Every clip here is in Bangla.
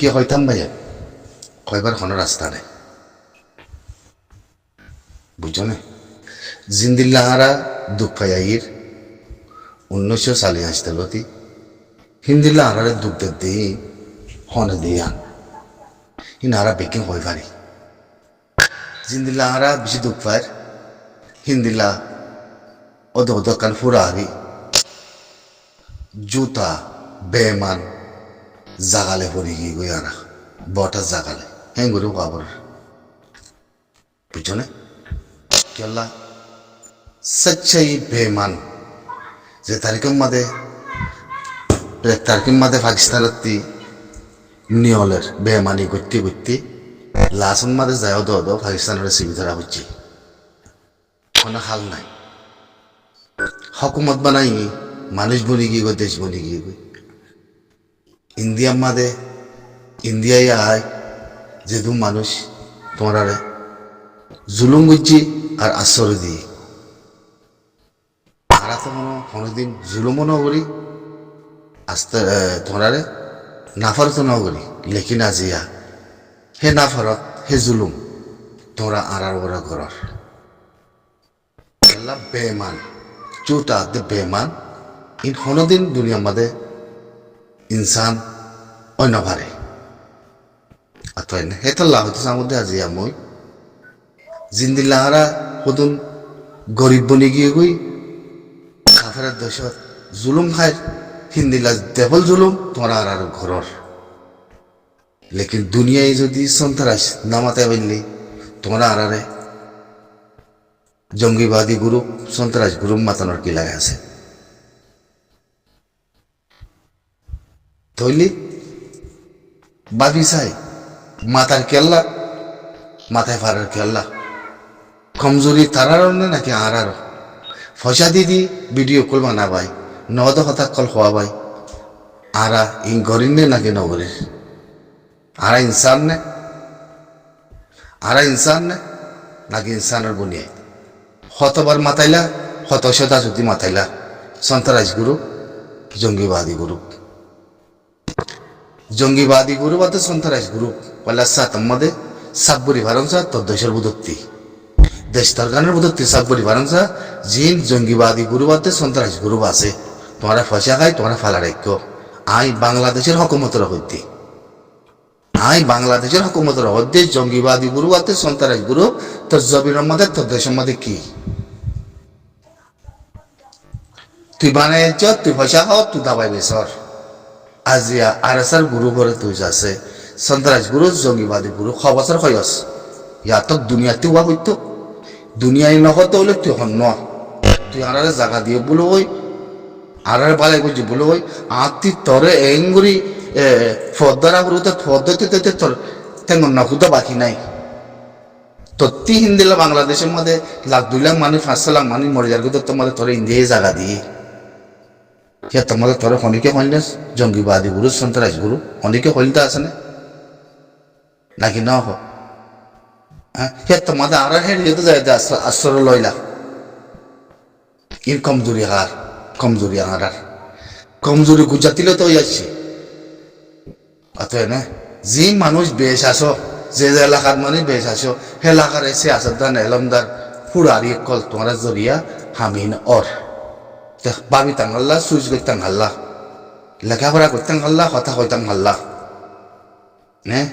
কি হইতাম ভাইয়া কয়বার কোনো রাস্তা নেই বুঝছো না জিন্দিল্লাহারা দুঃখ পাইয়াইর 1900 সালে আসতে লতি হিন্দিল্লা আরারে দুঃখ দিই হনে দিয়া ইনারা বেকিং হয়ে পারি জিন্দিল্লা আরা বেশি দুঃখ পায় হিন্দিল্লা অদকান ফুরাহারি জুতা বেমান জাগালে পড়ি গিয়ে গই আরা বটা জাগালে হ্যাঁ গরু কাবর বুঝছো না কেলা সচ্চাই বেমান যে তারিখের মাঝে পাকিস্তানের নিয়লের বেমানি করতে করতে লাসন মাঝে যায় পাকিস্তানের সিবি ধরা হচ্ছে কোনো হাল নাই হকুমত বানাই মানুষ বনি গিয়ে গো দেশ বনি গিয়ে গই ইন্ডিয়ার মাঝে ইন্ডিয়ায় আয় যেহেতু মানুষ তোমার জুলুম করছি আর আশ্রয় দিয়ে তারা তো কোনোদিন জুলুমও ন করি আস্তে তোমার নাফারত ন করি লেকিন আজিয়া হে নাফারত হে জুলুম তোমরা আড়ার ওরা ঘর বেমান চুটা দে বেমান ইন কোনোদিন দুনিয়ার মাঝে ইনসান অন্য ভারে হে তো লাভ হইতেছে মধ্যে আজিয়া মই জিন্দিল্লাহারা সদুন গরিব বনি গিয়ে গই কাফের দেশত জুলুম খায় হিন্দিলা দেবল জুলুম তোরা আর ঘরর লেকিন দুনিয়ায় যদি সন্ত্রাস নামাতে পারলি তোমরা আরারে জঙ্গিবাদী গ্রুপ সন্ত্রাস গ্রুপ মাতানোর কি লাগে আছে তৈলি বাবি চাই মাথার কেল্লা মাথায় ফারার কেল্লা কমজোরি তারারও নাকি আরারও পয়সা দিদি ভিডিও কল বানা ভাই নদ হঠাৎ কল হওয়া ভাই আরা ইন গরিন নে নাকি নগরীর আরা ইনসান নে নাকি ইনসানের বনিয়ে শতবার মাতাইলা শত যদি মাতাইলা সন্ত্রাস গ্রুপ জঙ্গিবাদী গ্রুপ আর সন্ত্রাস গ্রুপ পয়লা সাতম্মদে সাবরি ভারমসা তোর দেশের বুদত্তি দেশ তরকারের বুদত্তি সাবরি ভারমসা জিন জঙ্গিবাদী গ্রুপ আর সন্ত্রাস গ্রুপ আছে তোমরা ফসা খাই তোমরা ফালা রাখ আই বাংলাদেশের হকুমতের হইতে জঙ্গিবাদী গ্রুপ আর সন্ত্রাস গ্রুপ তোর জবিনের মধ্যে তোর দেশের মধ্যে কি তুই বানাই তুই পয়সা খাও তুই দাবাই বেসর আজিয়া আর এসার গুরু করে তুই আছে সন্ত্রাস গুরু জঙ্গিবাদী গুরু খবর খয়স ইয়াতক দুনিয়াতে হওয়া হইতো দুনিয়ায় নহতে হলে তুই হন তুই আর জায়গা দিয়ে বলো ওই আর বালাই করছি বলো ওই আত্মি তরে এঙ্গুরি ফদ্দারা গুরু তো পদ্ধতিতে তোর তেমন না হুদা বাকি নাই তত্তি হিন্দিলা বাংলাদেশের মধ্যে 1-2 লাখ মানুষ 500 লাখ মানুষ মরে যার কিন্তু তোমাদের তোর ইন্ডিয়ায় জায়গা দিয়ে তোমাদের তোর অনেকে হইলে জঙ্গিবাদী গুরু সন্ত্রাস গুরু অনেকে হইলতে আছে নাকি না হোক হ্যাঁ তোমাদের আর হেঁটে যায় আশ্রয় লইলা ইন কমজোরি কমজোরি গুজাতিলে তো যাচ্ছে অতএব না যে মানুষ বেশ আসো যে এলাকার মানুষ বেশ আসো হে এলাকার এসে আসাদান এলমদার ফুরারি কল তোমরা জরিয়া হামিন বাবি তাঙ্গাল্লা সুইচ করতাম হাল্লা লেখাপড়া করতাম হাল্লা কথা কইতাম হাল্লা হ্যাঁ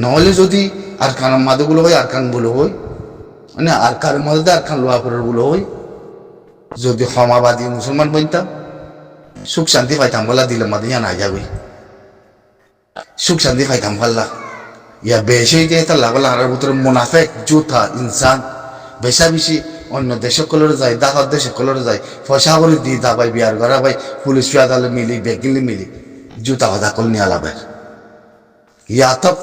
নহলে যদি আর কানের মাদুগুলো হয় আর কান বলো হই মানে আর কার মধ্যে আর কান লোহা করার বলো হই যদি ক্ষমাবাদী মুসলমান বলতাম সুখ শান্তি পাইতাম বলা দিলে মাদে ইয়া নাই যাবে সুখ শান্তি পাইতাম পাল্লা ইয়া বেশি দিয়ে লাগলা আর ভিতরে মুনাফেক জুথা ইনসান বেশি অন্য দেশে কলরে যায় দাহার দেশে কলরে যায় পয়সা করে দিয়ে দাবাই বিয়ার করা ভাই পুলিশ আদালত মিলি বেকিলি মিলি জুতা হদা কল নিয়ে আলাবের ইয়াতক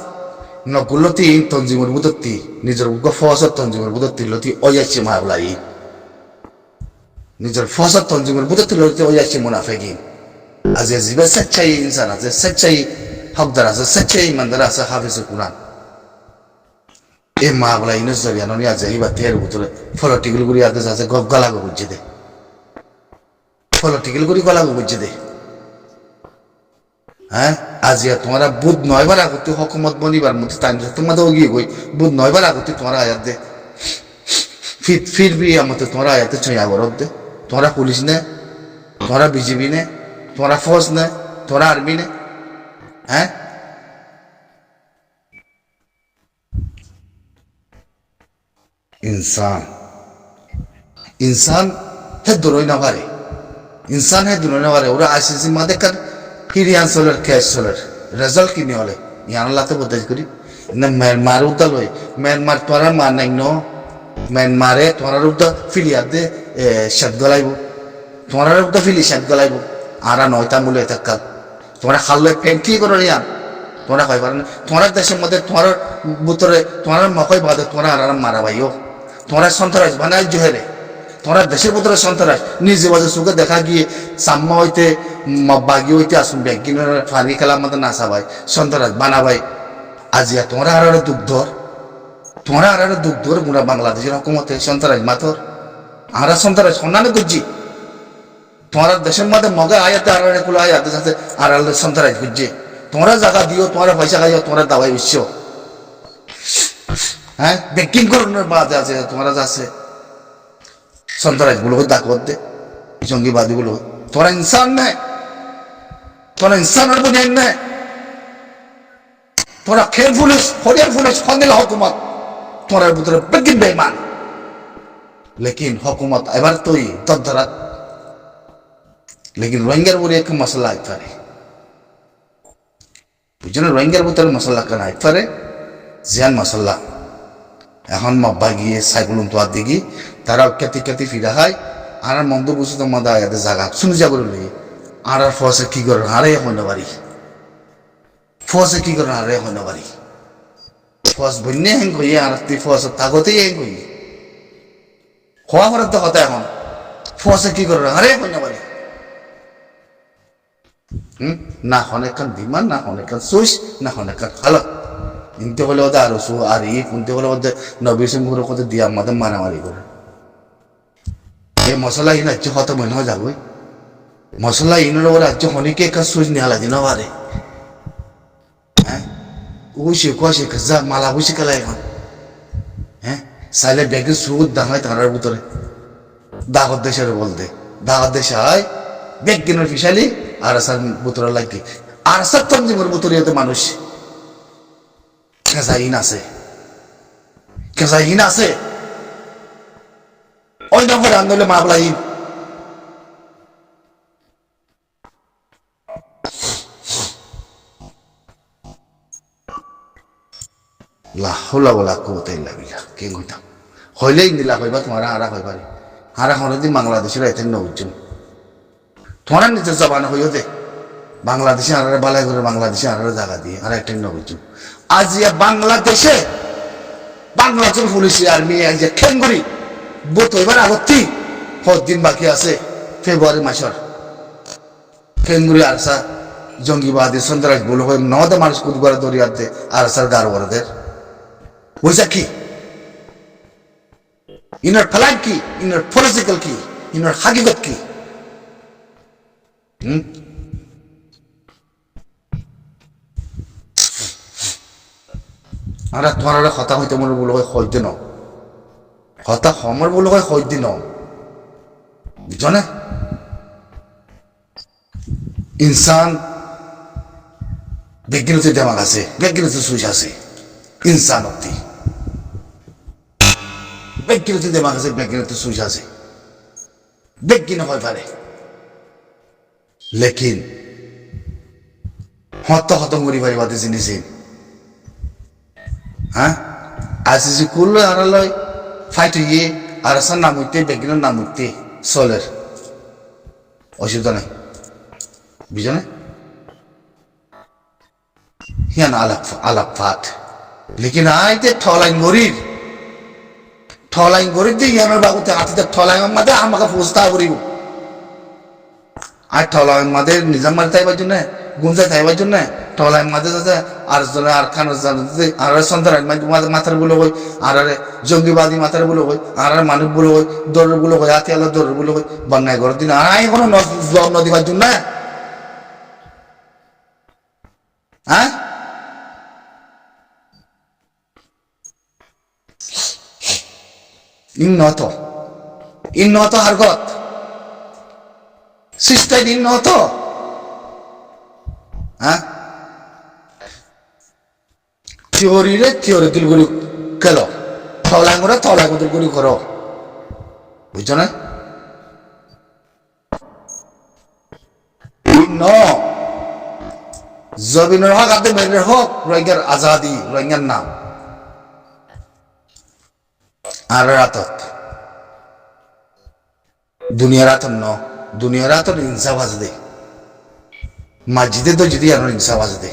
নগুলতি তঞ্জিমের বুদত্তি নিজের ফসর তঞ্জিমের বুদত্তি লতি অয়াচ্ছি মাবলাই নিজের ফসর তঞ্জিমের বুদত্তি লতি অয়াচ্ছি মুনাফেকিন আজ জিবে সচ্চাই ইনসান আছে সচ্চাই হকদার আছে সচ্চাই ইমানদার আছে হাফিজে কুরআন এ মা বলা ইনস জরিয়ানো নিয়ে আছে এইবার তের ভিতরে ফলটিগুলো গুলি আগে আছে গলা বুঝছে দে ফলটিগুলো গুলি গলা বুঝছে দে হ্যাঁ আজিয়া তোমরা বুধ 9বার আগতে হকুমত বনিবার মধ্যে তাই তোমাদের গিয়ে গই বুধ 9বার আগতে তোমরা আয়াত দে फिर भी हम तो तुम्हारा आया तो चाहिए गौरव दे तुम्हारा पुलिस ने तुम्हारा बीजेपी ने तुम्हारा फौज ने तुम्हारा आर्मी ने हैं इंसान इंसान है दोनों ना भारे इंसान है दोनों ना भारे और आशीष मादे कर हिरियान सोलर कैश सोलर रिजल्ट की नहीं वाले यहाँ लाते बोलते करी न म्यांमार उतल हुए म्यांमार तुम्हारा मान नहीं नो म्यांमारे तुम्हारा रूप तो फिलिया दे शब्द गलाइब तुम्हारा रूप तो फिली शब्द गलाइब आरा नौता मूल्य तक कल तुम्हारा खाल्ले पेंटी करो नहीं यार तुम्हारा कोई बात नहीं तुम्हारा देश में मध्य तुम्हारा बुतरे तुम्हारा मकोई बात तुम्हारा आराम मारा भाइयो तुम्हारा संतराज बनाए जो है रे तुम्हारा देश बुतरे संतराज निजे वजह सुगे देखा कि साम्मा होते मबागी होते आसुन बैंकिंग फानी कला मत नासा भाई संतराज बना भाई आज या तुम्हारा आरा दुख धर तुम्हारा आरा दुख दूर गुना बांग्लादेश हुकूमत सन्ताराज माथर आरा सन्ताराज होना गुज्जी तुम्हारा देश मध्य मगे आयाते आरा कुल आयाते जाते आरा सन्ताराज गुज्जे तुम्हारा जगह दियो तुम्हारा पैसा खाइयो तुम्हारा दवाई बिस्यो हैं बैंकिंग करोनर बात আছে तुम्हारा जासे सन्ताराज गुलो दाखवत दे जंगीबादी गुलो तुम्हारा इंसान नहीं तुम्हारा इंसान और बुनियाद नहीं तुम्हारा खेल पुलिस हरियार पुलिस फंदिल हुकूमत तुम्हारा बुतरे बेगिन बेईमान लेकिन हुकूमत एबार तो ही तद्दरा लेकिन रोहिंग्यार बुरे एक मसला आई पारे बुझे ना रोहिंग्यार बुतरे मसला करना आई पारे जियान मसला এখন মব্বা গিয়ে সাইকুলুম তো আদিগি তারা কেতি কেতি ফিরা হয় আর মন্দ বুঝে তো মদা আয়াতে জায়গা শুনে যাব লই আর ফসে কি করে আরে হইনা বাড়ি ফসে কি করে আরে হইনা বাড়ি ফস বন্যে হেন কই আর তি ফস তাগতে হেন কই খোয়া করে তো কথা এখন ফসে কি করে আরে হইনা বাড়ি না অনেকক্ষণ বিমান না অনেকক্ষণ সুইস না অনেকক্ষণ হালত ইনতে হলে ওদের আরো সু আর ই কুনতে হলে ওদের নবী সিং গুরু কত দিয়া আমাদের মারামারি করে এই মশলা ইন রাজ্য হত মনে হয় যাবই মশলা ইনের ওর রাজ্য হনিকে একটা সুইচ নিয়ে আলাদি না পারে হ্যাঁ উসে কোসে কাজা মালা বুসি কালা এখন হ্যাঁ সাইলে ব্যাগে সুদ দাঙায় তারার ভিতরে দাগত দেশের বলতে দাগত দেশে হয় ব্যাগ কিনার ফিসালি আর আসার বুতরা লাগে আর আসার তঞ্জিমের বুতরিয়াতে মানুষ কেজাইন আছে ওই নম্বরে আন্দোলনে মাবলাইন লা হাওলা ওয়ালা কুওয়াতা ইল্লা বিল্লাহ কে কইতাম হইলেই নিলা কইবা তোমারা আরা কইবারি আরা হরদি বাংলাদেশের এতেন নউজন তোমারা নিজে জবান হইও দে বাংলাদেশে আরা বালাই করে বাংলাদেশে আরা জায়গা দিয়ে আর একটা নউজন আজ বাংলাদেশে বাংলাদেশের পুলিশ আর্মি যে খেঙ্গুরি বুথ হইবার আগতি দিন বাকি আছে ফেব্রুয়ারি মাসের খেঙ্গুরি আরসা জঙ্গিবাদী সন্ত্রাস বলে হয়ে নদে মানুষ কুদগড়া দরিয়াতে আরসার গারোয়ারদের বুঝা কি ইনার ফ্লাইট কি ইনার পলিটিক্যাল কি ইনার হাকিকত কি আর তোমার কথা হইতে মনে বলে হয় হইতে ন কথা সমর বলে হয় হইতে ন বুঝছো না ইনসান বিজ্ঞানীতে দেমাগ আছে বিজ্ঞানীতে সুইচ আছে ইনসান অব্দি বিজ্ঞানীতে দেমাগ আছে বিজ্ঞানীতে সুইচ আছে বিজ্ঞানী হয় পারে লেকিন হতম করি পারিবাতে জিনিস হ্যাঁ আসিসি করলো আর লয় ফাইট হইয়ে আর আসার নাম হইতে বেগিনের নাম হইতে চলের অসুবিধা নাই বুঝো না হিয়ান আলাপ ফাট লেকিন আইতে ঠলাইন গরির দিয়ে ইয়ানোর বাবুতে হাতিতে ঠলাইন মাঝে আমাকে ফুসতা করিব আর ঠলাইন মাঝে নিজাম মারি তাইবার জন্য গুমজাই তাইবার জন্য ঠলাইন মাঝে যাতে আর জনে আর খান আর সন্তান মাথার বলে হই আর জঙ্গিবাদী মাথার বলে হই আর মানুষ বলে হই দৌড় বলে হই হাতি আলো দৌড় বলে হই বন্যায় ঘরের দিন আর আই কোনো নদী দিবার জন্য হ্যাঁ ইন্নত হারগত সিস্টাইন ইন্নত হ্যাঁ থিওরিটিল গুলি খেল থলাঙ্গুরা থলাঙ্গুদের গুলি করো বুঝছো না ন জবিনের হক আদে মেরের হক রোহিঙ্গার আজাদি রোহিঙ্গার নাম আর রাতত দুনিয়ার আতর ইনসাফ আছে দে মসজিদে তো যদি আর ইনসাফ আছে দে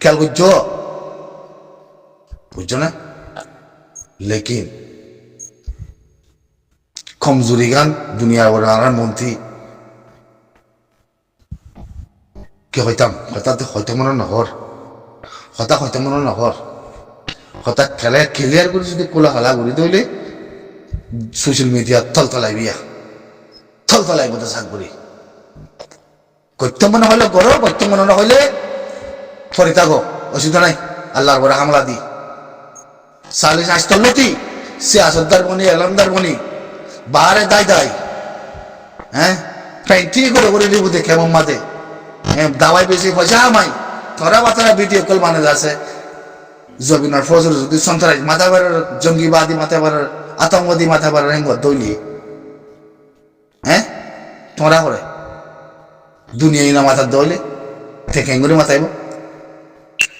খেয়াল করছো বুঝছো না লেকিন কমজোরি গান দুনিয়ার ওনার মন্ত্রী কে হইতাম হয়তো মনে নহর হয়তো মনে নহর হঠাৎ ক্লিয়ার করে যদি কোলা হালা করে দইলে সোশ্যাল মিডিয়া থলতলাইব তো সাক করি কইতে মনে হলে গরো কইতে মনে না হইলে ফরি থাকো অসুবিধা নাই আল্লাহর বড় হামলা দি সালিস আস্তলতি সিয়াসতদার বনি এলামদার বনি বাহারে দায় হ্যাঁ পেন্টি করে দিব দেখে মাঝে দাওয়াই বেশি পয়সা আমাই তোরা বাতারা ভিডিও কল মানে আছে জবিনার ফজর যদি সন্ত্রাস মাথা বাড়ার জঙ্গিবাদী মাথা বাড়ার আতঙ্কবাদী মাথা বাড়ার হেঙ্গ দইলি হ্যাঁ তোরা করে দুনিয়া না মাথা দইলে থেকে হেঙ্গুলি মাথাইব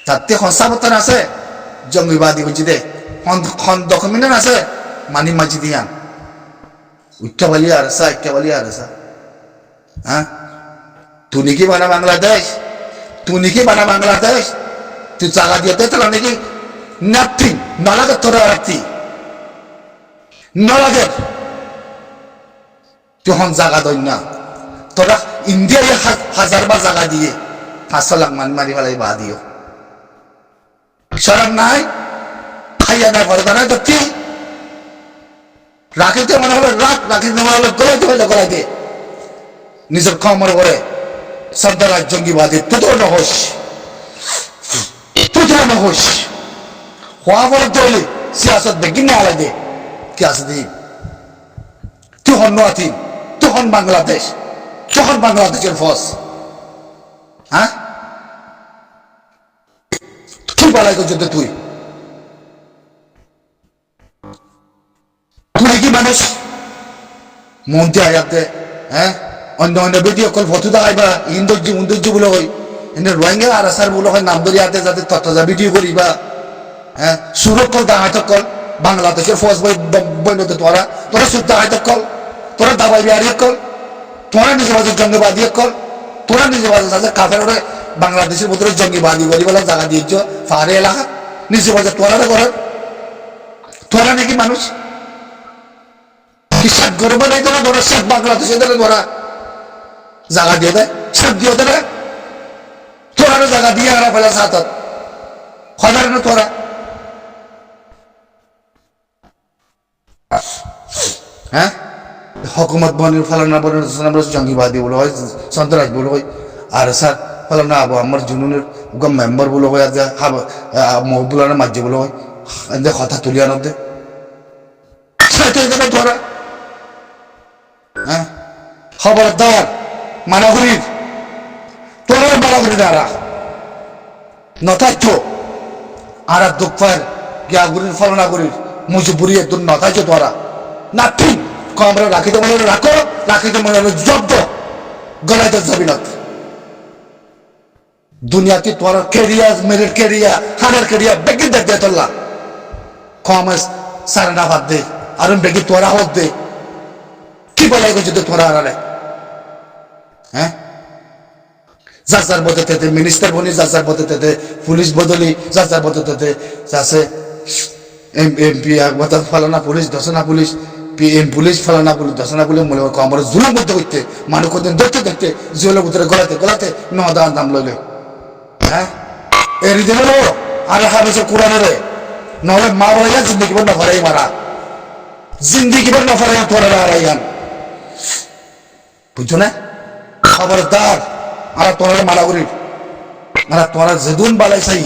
তাতে সঁচাবতার আছে জঙ্গিবাদী বুঝি দে ডকুমেন্ট আছে মানি মাঝি দিয়ান উচ্চাবালি আর হ্যাঁ তুই কি বানা বাংলাদেশ তুই জায়গা দিয়ে তোরা নাকি নাথিং নলাগে তোরা রাখতি নলাগে তুই হন জায়গা দই না তোরা ইন্ডিয়ায় 1000 বার জায়গা দিয়ে 500 লাখ মারি ফেলাই বা দিও সরম নাই খাইয়া না করবে না তো কি রাখিতে মনে হলো রাখিতে মনে হলো গলায় দে নিজের খমর করে সর্দার জঙ্গিবাদী তুই নহস হওয়া বলে দলে সিয়াসত বেগিন না আলাই দে কি আছে দি তুই হন নোয়াতিন তুই হন বাংলাদেশের ফস হ্যাঁ কি বালাই করছো তুই কি মানুষ মন্ত্রী আয়াত দে হ্যাঁ অন্য ভিডিও কল ফটো দেখাইবা ইন্দর্য বলে হয় এনে রোহিঙ্গা আর আসার বলে হয় নাম ধরে আতে যাতে তত্ত্বা ভিডিও করিবা হ্যাঁ সুরত কল দেখাইত কল বাংলাদেশের ফৌজ বইনতে তোরা সুদ দেখাইত কল তোরা দাবাই বিহারি কল তোরা নিজে বাজে জঙ্গিবাদী কল তোরা নিজে বাজে আছে কাফের বাংলাদেশের ভিতরে জঙ্গিবাদী করি বলে জায়গা দিয়েছ পাহাড়ি এলাকা নিজে বাজে তোরা নাকি মানুষ কি সাত গরমে নাই তোরা সাত বাংলাদেশে তোরা জায়গা দিয়ে দেয় সাত দিয়ে দেয় তোরা জায়গা দিয়ে আনা ফেলা সাতত হজার না তোরা হ্যাঁ হকুমত বনির ফালানা বনের জঙ্গিবাদী বলে হয় সন্ত্রাস বলে হয় আর স্যার ফালানা আবু আমার জুনুনের মেম্বার বলে হয় আজ মহবুলানা মাঝে বলে হয় কথা তুলি আনো দে তোরা হ্যাঁ খবরদার মানাগুড়ির তোরা মানাগুড়ি দ্বারা নথাচ্ছ আর দুঃখের গিয়াগুড়ির ফলনাগুড়ির মুজিবুরি একদম নথাচ্ছ তোরা না ঠিক আমরা রাখিতে মনে রাখো রাখিতে মনে হলো জব্দ গলাইতে যাবি না দুনিয়াতে তোরা কেরিয়ার মেরিট কেরিয়া হানার কেরিয়া বেগি দেখ দে তোলা কমার্স সারা না বাদ দে আর বেগি তোরা হোক দে কি বলাই গেছে তোরা আড়ালে হ্যাঁ যার বদলতে মিনিস্টার বনি যার বদলতে পুলিশ বদলি যার বদলতে আছে এমপি ফালানা পুলিশ দশনা পুলিশ পুলিশ ফালানা পুলিশ দশনা পুলিশ মনে আমার জুলার মধ্যে করতে মানুষ কদিন দেখতে জিওলের ভিতরে গলাতে নদান দাম লইলে হ্যাঁ এরি দিল আর হাবেছে কোরআনের নহলে মা বলে জিন্দগি বন্ধ ফরাই মারা জিন্দগি বন্ধ ফরাই তোরা আড়াইয়ান বুঝছো না খবরদার আর তোরা মারা করি আর তোরা যেদিন বালাই চাই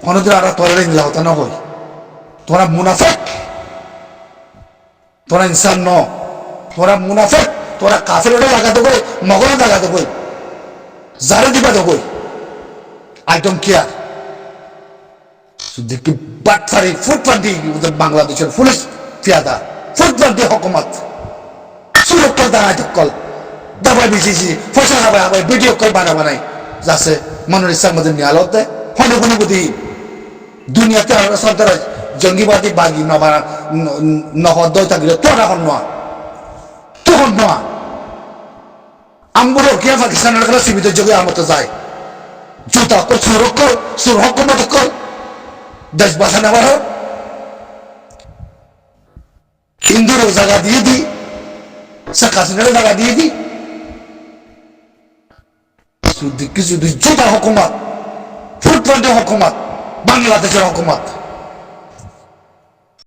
কোনদিন আর তোরা নিলাহতা না হই তোরা মুনাফেক তোরা ইনসান ন তোরা মুনাফেক তোরা কাফের লাগাতে কই মগরে লাগাতে কই যারা দিবা তো কই আই ডোন্ট কেয়ার দেখি বাটফারি ফুটপান্তি বাংলাদেশের পুলিশ পেয়াদা ফুটপান্তি হকুমত সুরক্ষা দাঁড়ায় কল দাবাই বেশি ফসল হাবাই হাবাই ভিডিও কল বানাই যাচ্ছে মনের ইচ্ছার মধ্যে নিয়ালত দেয় হনুগুনুগুদি দুনিয়াতে আমরা সন্ত্রাস জঙ্গিবাদী বাগি নহদয় থাকিলে তোরা হন নোয়া তখন নোয়া আমগুলো কিয়া পাকিস্তানের খেলা সীমিত যোগে আমতে যায় জুতা কর সুর হকুমত কর দেশ বাঁচা নেবার হিন্দুরও জায়গা দিয়ে দি শেখ হাসিনারও জায়গা দিয়ে দি শুধু জুতা হকুমত ফুটপান্ডে হকুমত বাংলাদেশের হকুমত